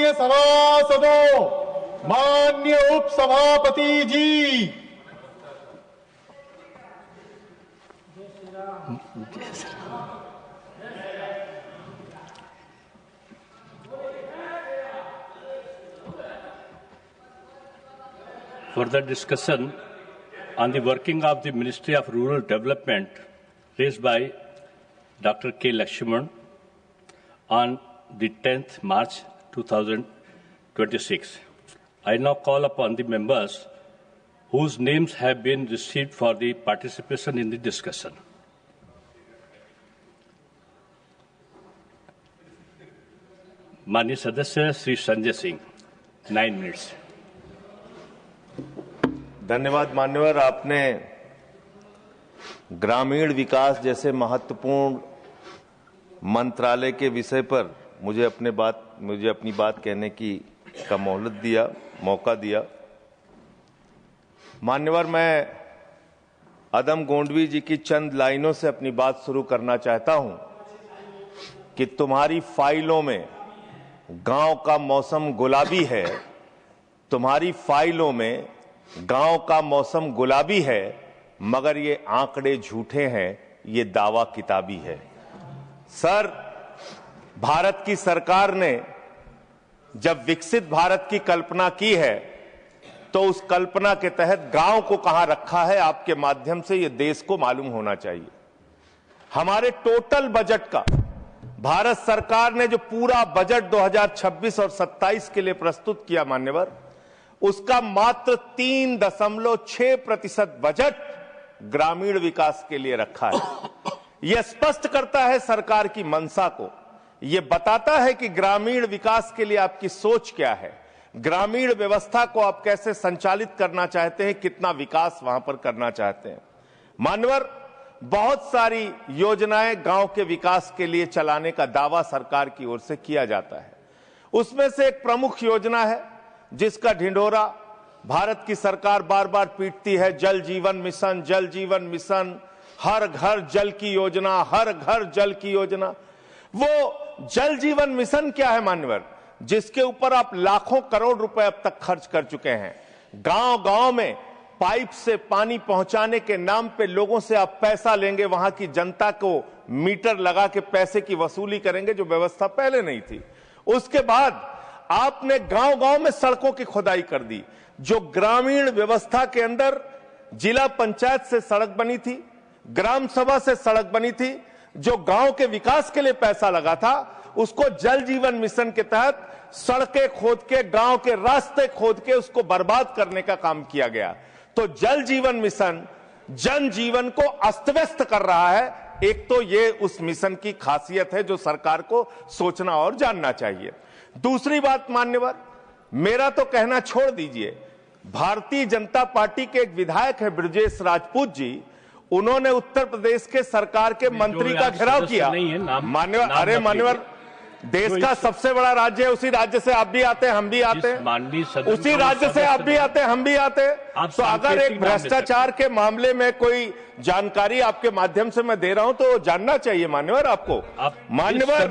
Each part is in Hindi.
माननीय सभासदों, माननीय उप सभापति जी, further discussion on the working of the Ministry of Rural Development raised by Dr. K. Lakshman on the 10th March 2026. I now call upon the members whose names have been received for the participation in the discussion. माननीय सदस्य श्री संजय सिंह, 9 minutes. धन्यवाद मान्यवर। आपने ग्रामीण विकास जैसे महत्वपूर्ण मंत्रालय के विषय पर मुझे अपनी बात कहने का मौका दिया। मान्यवर, मैं अदम गोंडवी जी की चंद लाइनों से अपनी बात शुरू करना चाहता हूं कि तुम्हारी फाइलों में गांव का मौसम गुलाबी है, तुम्हारी फाइलों में गांव का मौसम गुलाबी है, मगर ये आंकड़े झूठे हैं, ये दावा किताबी है। सर, भारत की सरकार ने जब विकसित भारत की कल्पना की है तो उस कल्पना के तहत गांव को कहां रखा है, आपके माध्यम से ये देश को मालूम होना चाहिए। हमारे टोटल बजट का भारत सरकार ने जो पूरा बजट 2026 और 27 के लिए प्रस्तुत किया मान्यवर, उसका मात्र 3.6% बजट ग्रामीण विकास के लिए रखा है। यह स्पष्ट करता है सरकार की मंशा को, यह बताता है कि ग्रामीण विकास के लिए आपकी सोच क्या है, ग्रामीण व्यवस्था को आप कैसे संचालित करना चाहते हैं, कितना विकास वहां पर करना चाहते हैं। मान्यवर, बहुत सारी योजनाएं गांव के विकास के लिए चलाने का दावा सरकार की ओर से किया जाता है। उसमें से एक प्रमुख योजना है जिसका ढिंढोरा भारत की सरकार बार बार पीटती है, जल जीवन मिशन, जल जीवन मिशन, हर घर जल की योजना, हर घर जल की योजना। वो जल जीवन मिशन क्या है मान्यवर, जिसके ऊपर आप लाखों करोड़ रुपए अब तक खर्च कर चुके हैं। गांव गांव में पाइप से पानी पहुंचाने के नाम पे लोगों से आप पैसा लेंगे, वहां की जनता को मीटर लगा के पैसे की वसूली करेंगे, जो व्यवस्था पहले नहीं थी। उसके बाद आपने गांव गांव में सड़कों की खुदाई कर दी। जो ग्रामीण व्यवस्था के अंदर जिला पंचायत से सड़क बनी थी, ग्राम सभा से सड़क बनी थी, जो गांव के विकास के लिए पैसा लगा था, उसको जल जीवन मिशन के तहत सड़कें खोद के, गांव के रास्ते खोद के उसको बर्बाद करने का काम किया गया। तो जल जीवन मिशन जन जीवन को अस्त व्यस्त कर रहा है। एक तो ये उस मिशन की खासियत है जो सरकार को सोचना और जानना चाहिए। दूसरी बात मान्यवर, मेरा तो कहना छोड़ दीजिए, भारतीय जनता पार्टी के एक विधायक है ब्रजेश राजपूत जी, उन्होंने उत्तर प्रदेश के सरकार के मंत्री का घेराव किया। मान्यवर, अरे मान्यवर, देश का सबसे बड़ा राज्य है, उसी राज्य से आप भी आते हैं, हम भी आते हैं, उसी राज्य से आप भी आते हैं, हम भी आते हैं। तो अगर एक भ्रष्टाचार के मामले में कोई जानकारी आपके माध्यम से मैं दे रहा हूं तो जानना चाहिए मान्यवर आपको। मान्यवर,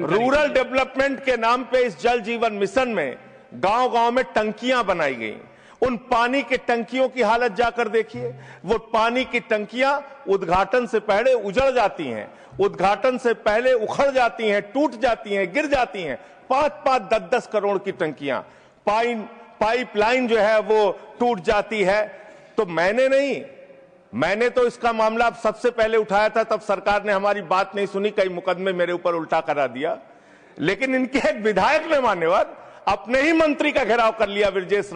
रूरल डेवलपमेंट के नाम पे इस जल जीवन मिशन में गांव गांव में टंकियां बनाई गई। उन पानी की टंकियों की हालत जाकर देखिए। वो पानी की टंकियां उद्घाटन से पहले उजड़ जाती हैं, उद्घाटन से पहले उखड़ जाती हैं, टूट जाती हैं, गिर जाती हैं। 5-5, 10-10 करोड़ की टंकियां, पाइपलाइन जो है वो टूट जाती है। तो मैंने तो इसका मामला सबसे पहले उठाया था, तब सरकार ने हमारी बात नहीं सुनी, कई मुकदमे मेरे ऊपर उल्टा करा दिया। लेकिन इनके एक विधायक ने मान्यवर अपने ही मंत्री का घेराव कर लिया, ब्रजेश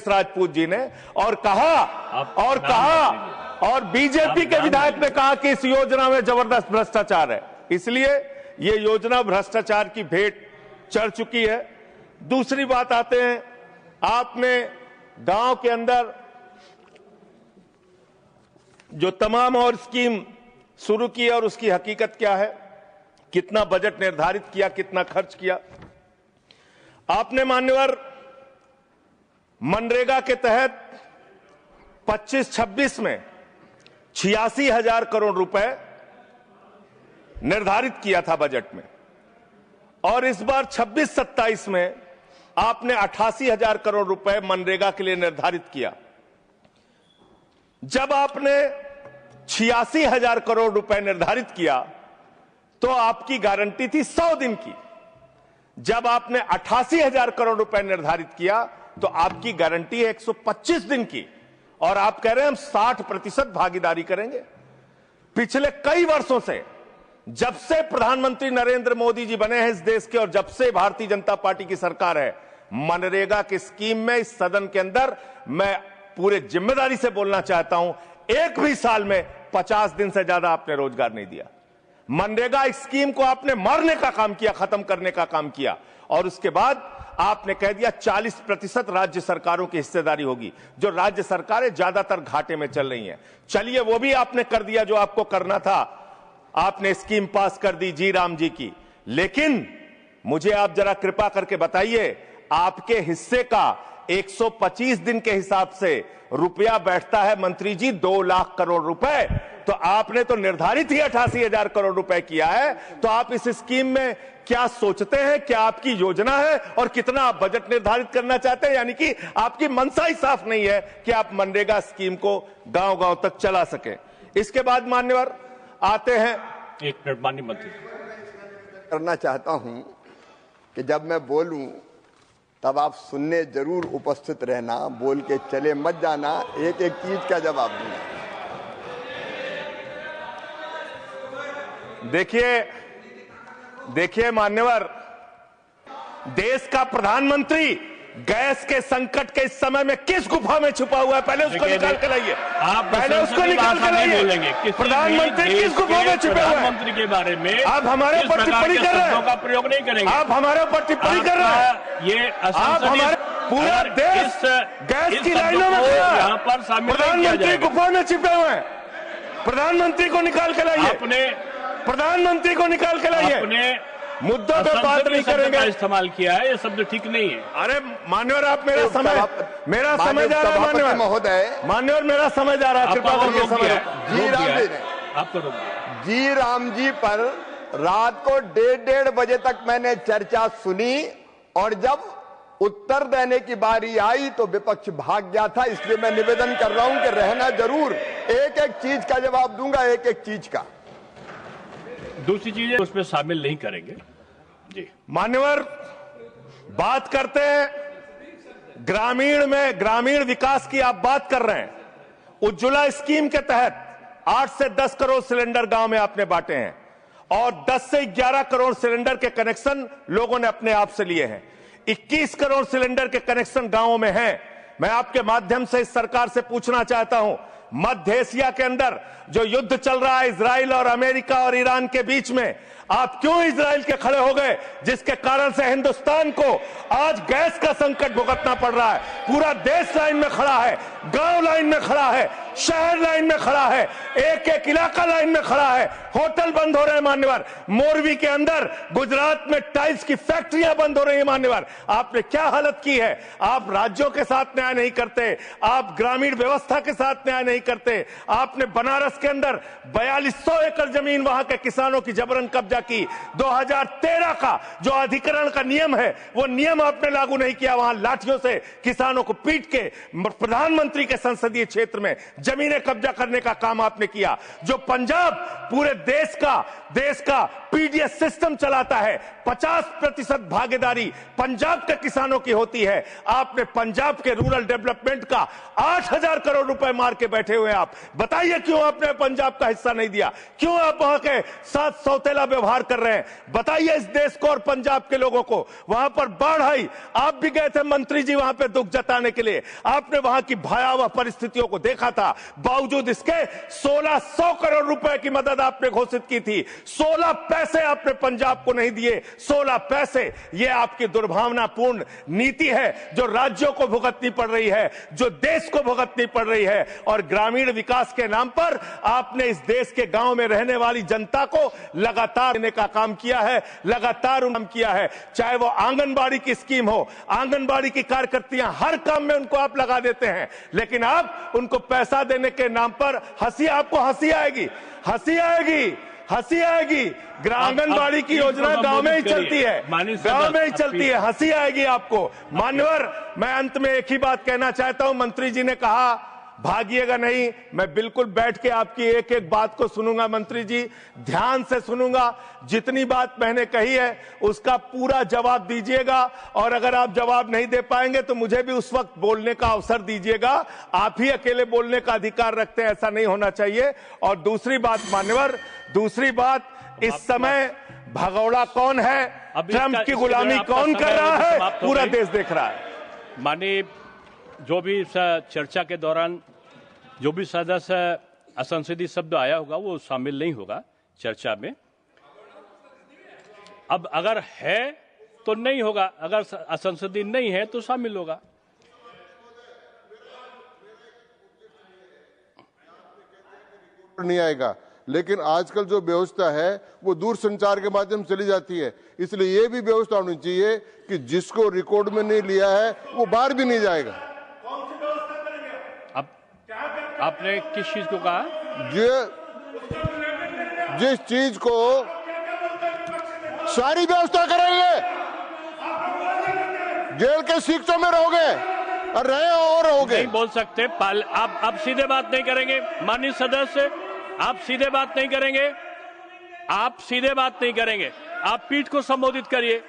राजपूत जी ने, और बीजेपी के विधायक ने कहा कि इस योजना में जबरदस्त भ्रष्टाचार है। इसलिए ये योजना भ्रष्टाचार की भेंट चढ़ चुकी है। दूसरी बात आते हैं, आपने गांव के अंदर जो तमाम और स्कीम शुरू की और उसकी हकीकत क्या है, कितना बजट निर्धारित किया, कितना खर्च किया। आपने मान्यवर मनरेगा के तहत 25-26 में 86,000 करोड़ रुपए निर्धारित किया था बजट में, और इस बार 26-27 में आपने 88,000 करोड़ रुपए मनरेगा के लिए निर्धारित किया। जब आपने 86,000 करोड़ रुपए निर्धारित किया तो आपकी गारंटी थी 100 दिन की। जब आपने 88,000 करोड़ रुपए निर्धारित किया तो आपकी गारंटी है 125 दिन की, और आप कह रहे हैं हम 60% भागीदारी करेंगे। पिछले कई वर्षों से, जब से प्रधानमंत्री नरेंद्र मोदी जी बने हैं इस देश के और जब से भारतीय जनता पार्टी की सरकार है, मनरेगा की स्कीम में इस सदन के अंदर मैं पूरे जिम्मेदारी से बोलना चाहता हूं, एक भी साल में 50 दिन से ज्यादा आपने रोजगार नहीं दिया। मनरेगा स्कीम को आपने मारने का काम किया, खत्म करने का काम किया, और उसके बाद आपने कह दिया 40% राज्य सरकारों की हिस्सेदारी होगी। जो राज्य सरकारें ज्यादातर घाटे में चल रही हैं, चलिए वो भी आपने कर दिया जो आपको करना था, आपने स्कीम पास कर दी जी राम जी की। लेकिन मुझे आप जरा कृपा करके बताइए, आपके हिस्से का 125 दिन के हिसाब से रुपया बैठता है मंत्री जी 2 लाख करोड़ रुपए, तो आपने तो निर्धारित ही 88,000 करोड़ रुपए किया है। तो आप इस स्कीम में क्या सोचते हैं, क्या आपकी योजना है और कितना आप बजट निर्धारित करना चाहते हैं? यानी कि आपकी मंशा ही साफ नहीं है कि आप मनरेगा स्कीम को गांव-गांव तक चला सके। इसके बाद मान्यवर आते हैं, एक मिनट माननीय मंत्री। करना चाहता हूं कि जब मैं बोलूं तब आप सुनने जरूर उपस्थित रहना, बोल के चले मत जाना, एक एक चीज का जवाब दूंगा। देखिए मान्यवर, देश का प्रधानमंत्री गैस के संकट के इस समय में किस गुफा में छुपा हुआ है, पहले उसको निकाल के लाइए। आप पहले उसको निकाल के लाइए। प्रधानमंत्री किस गुफा में छुपे हुए हैं? प्रधानमंत्री के बारे में आप हमारे ऊपर टिप्पणी कर रहे हैं, का प्रयोग नहीं करेंगे। आप हमारे ऊपर टिप्पणी कर रहे हैं। ये आप हमारे पूरा देश गैस की लाइनों में खड़ा है, यहाँ पर शामिल प्रधानमंत्री गुफा में छिपे हुए हैं। प्रधानमंत्री को निकाल के लाइए, प्रधानमंत्री को निकाल के लाइए। मुद्दों पे बात नहीं करेंगे। इस्तेमाल किया है, ये शब्द ठीक नहीं है। अरे मान्यवर, आप मेरा समय जा रहा है मान्यवर महोदय, मान्यवर मेरा समय जा रहा है, कृपा करके समय। जी राम जी ने आपको रोक दिया। जी राम जी पर रात को 1:30 बजे तक मैंने चर्चा सुनी, और जब उत्तर देने की बारी आई तो विपक्ष भाग गया था। इसलिए मैं निवेदन कर रहा हूं कि रहना जरूर, एक एक चीज का जवाब दूंगा, एक एक चीज का। दूसरी चीजें उसमें शामिल नहीं करेंगे जी। मान्यवर, बात करते हैं ग्रामीण विकास की आप बात कर रहे हैं। उज्ज्वला स्कीम के तहत 8 से 10 करोड़ सिलेंडर गांव में आपने बांटे हैं, और 10 से 11 करोड़ सिलेंडर के कनेक्शन लोगों ने अपने आप से लिए हैं। 21 करोड़ सिलेंडर के कनेक्शन गांवों में हैं। मैं आपके माध्यम से इस सरकार से पूछना चाहता हूं, मध्य एशिया के अंदर जो युद्ध चल रहा है इजराइल और अमेरिका और ईरान के बीच में, आप क्यों इजराइल के खड़े हो गए, जिसके कारण से हिंदुस्तान को आज गैस का संकट भुगतना पड़ रहा है? पूरा देश लाइन में खड़ा है, गांव लाइन में खड़ा है, शहर लाइन में खड़ा है, एक एक इलाका लाइन में खड़ा है। होटल बंद हो रहे हैं मान्यवर, मोरवी के अंदर गुजरात में टाइल्स की फैक्ट्रियां बंद हो रही है मान्यवर। आपने क्या हालत की है? आप राज्यों के साथ न्याय नहीं करते, आप ग्रामीण व्यवस्था के साथ न्याय नहीं करते। आपने बनारस के अंदर 4200 एकड़ जमीन वहां के किसानों की जबरन कब्जा की। 2013 का जो अधिकरण का नियम है, वो नियम आपने लागू नहीं किया। वहां लाठियों से किसानों को पीट के प्रधानमंत्री के संसदीय क्षेत्र में जमीनें कब्जा करने का काम आपने किया। जो पंजाब पूरे देश का पीडीएस सिस्टम चलाता है, 50% भागीदारी पंजाब के किसानों की होती है। आपने पंजाब के रूरल डेवलपमेंट का 8,000 करोड़ रुपए मार के बैठे हुए। आप बताइए क्यों आपने पंजाब का हिस्सा नहीं दिया? क्यों आप वहां के साथ सौतेला व्यवहार कर रहे हैं? बताइए इस देश को और पंजाब के लोगों को। वहां पर बाढ़ आई, आप भी गए थे मंत्री जी वहां पे दुख जताने के लिए। आपने वहां की भयावह परिस्थितियों को देखा था। बावजूद इसके 1600 करोड़ रुपए की मदद आपने घोषित की थी। 16 पैसे आपने पंजाब को नहीं दिए। 16 पैसे। यह आपकी दुर्भावनापूर्ण नीति है जो राज्यों को भुगतनी पड़ रही है, जो देश को भुगतनी पड़ रही है। और ग्रामीण विकास के नाम पर आपने इस देश के गांव में रहने वाली जनता को लगातार देने का काम किया है, लगातार काम किया है। चाहे वो आंगनबाड़ी की स्कीम हो, आंगनबाड़ी की कार्यकर्तियां, हर काम में उनको आप लगा देते हैं, लेकिन आप उनको पैसा देने के नाम पर आपको हंसी आएगी। हंसी आएगी। आंगनबाड़ी की योजना गांव में ही चलती है, गांव में ही चलती है, हंसी आएगी आपको। मान्यवर, मैं अंत में एक ही बात कहना चाहता हूं। मंत्री जी ने कहा भागिएगा नहीं, मैं बिल्कुल बैठ के आपकी एक एक बात को सुनूंगा। मंत्री जी, ध्यान से सुनूंगा। जितनी बात मैंने कही है उसका पूरा जवाब दीजिएगा, और अगर आप जवाब नहीं दे पाएंगे तो मुझे भी उस वक्त बोलने का अवसर दीजिएगा। आप ही अकेले बोलने का अधिकार रखते हैं, ऐसा नहीं होना चाहिए। और दूसरी बात मान्यवर, दूसरी बात, इस समय भगौड़ा कौन है, ट्रंप की गुलामी कौन कर रहा है, पूरा देश देख रहा है। माननीय, जो भी चर्चा के दौरान जो भी सदस्य असंसदीय शब्द आया होगा वो शामिल नहीं होगा चर्चा में। अब अगर है तो नहीं होगा, अगर असंसदीय नहीं है तो शामिल होगा। नहीं आएगा, लेकिन आजकल जो व्यवस्था है वो दूर संचार के माध्यम से चली जाती है, इसलिए ये भी व्यवस्था होनी चाहिए कि जिसको रिकॉर्ड में नहीं लिया है वो बाहर भी नहीं जाएगा। अब आपने किस चीज को कहा? जिस चीज को सारी व्यवस्था करेंगे, जेल के शिक्षकों में रहोगे और रहे और रहोगे। नहीं बोल सकते, आप सीधे बात नहीं करेंगे माननीय सदस्य, आप सीधे बात नहीं करेंगे, आप सीधे बात नहीं करेंगे। आप पीठ को संबोधित करिए,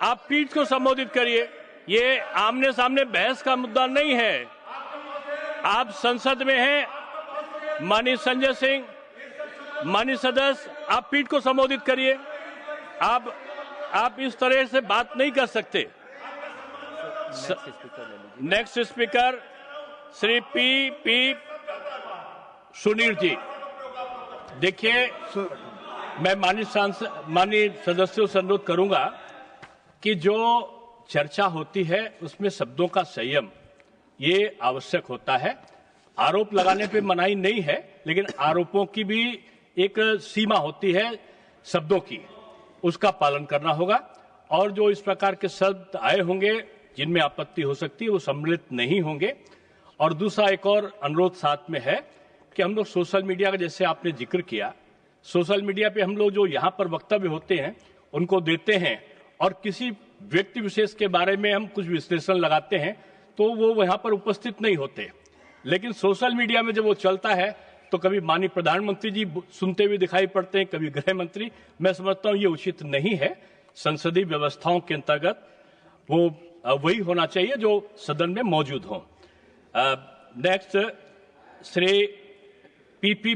आप पीठ को संबोधित करिए। ये आमने सामने बहस का मुद्दा नहीं है। आप संसद में हैं। माननीय संजय सिंह, माननीय सदस्य, आप पीठ को संबोधित करिए। आप इस तरह से बात नहीं कर सकते। Next speaker Shri P Sunil ji. देखिए, मैं माननीय सदस्यों से अनुरोध करूंगा कि जो चर्चा होती है उसमें शब्दों का संयम ये आवश्यक होता है। आरोप लगाने पे मनाही नहीं है, लेकिन आरोपों की भी एक सीमा होती है शब्दों की, उसका पालन करना होगा। और जो इस प्रकार के शब्द आए होंगे जिनमें आपत्ति हो सकती है वो सम्मिलित नहीं होंगे। और दूसरा एक और अनुरोध साथ में है कि हम लोग सोशल मीडिया का, जैसे आपने जिक्र किया, सोशल मीडिया पे हम लोग जो यहाँ पर वक्तव्य होते हैं उनको देते हैं और किसी व्यक्ति विशेष के बारे में हम कुछ विश्लेषण लगाते हैं तो वो वहां पर उपस्थित नहीं होते। लेकिन सोशल मीडिया में जब वो चलता है तो कभी माननीय प्रधानमंत्री जी सुनते हुए दिखाई पड़ते हैं, कभी गृह मंत्री। मैं समझता हूं ये उचित नहीं है। संसदीय व्यवस्थाओं के अंतर्गत वो वही होना चाहिए जो सदन में मौजूद हो। Next Shri P